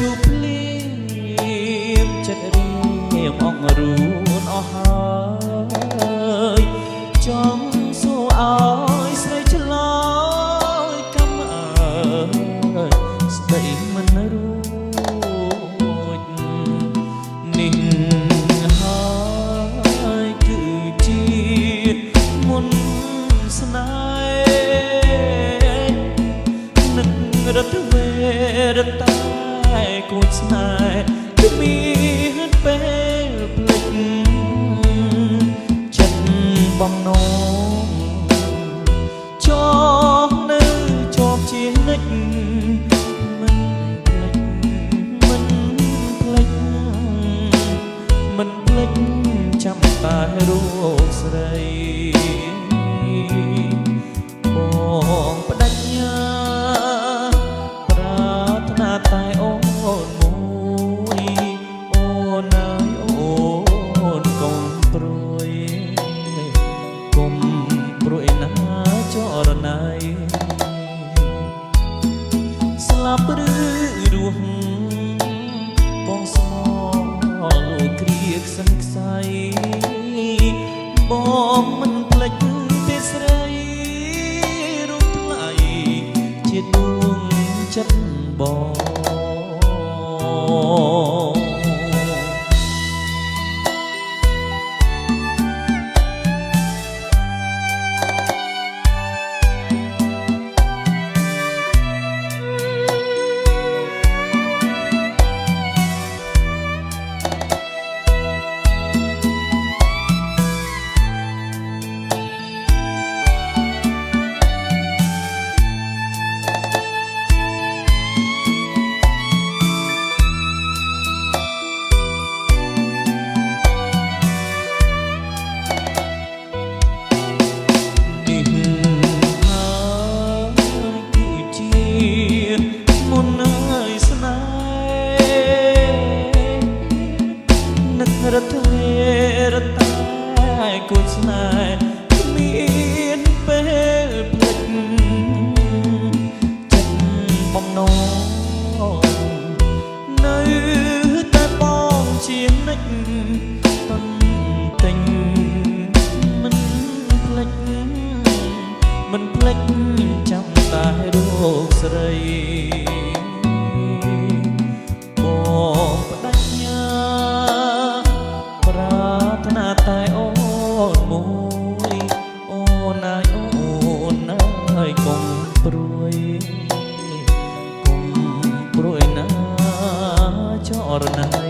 ជួបភ្លាមចិត្តរៀមអងរួនអស់ហើយចង់សួរឲ្យស្រីឆ្លើយកំអើយស្ដីមិនរួចនេះហើយគឺជាមុនស្នេហ៍នឹងរត់វេរតាគួចស្នេហ៍គឺមានពេលភ្លេចចិត្តបំណងជាប់នៅជាប់ជានិច្ចមិនភ្លេចមិនភ្លេចមិនភ្លេចចាំតែរូបស្រីបងបដិញ្ញាប្រាថ្នាតែអូនមួយអូនអើយអូនកុំព្រួយកុំព្រួយណាចរណៃស្លាប់ឬរស់បងស្មោលោកគ្រាខ្សិនខ្សៃបងមិនភ្លេចទេស្រីរូបថ្លៃជាដួងចិត្តបងរត់វេរតាគួចស្នេហ៍គ្មានពេលភ្លេចចិត្តបំណងនៅតែបងជានិច្ចតន្ទិញមិនភ្លេចមិនភ្លេចចាំតែរូបស្រីបងបដិញ្ញាតែអូនមួយអូនអើយអូនអើយកុំព្រួយកុំព្រួយណាចរណៃ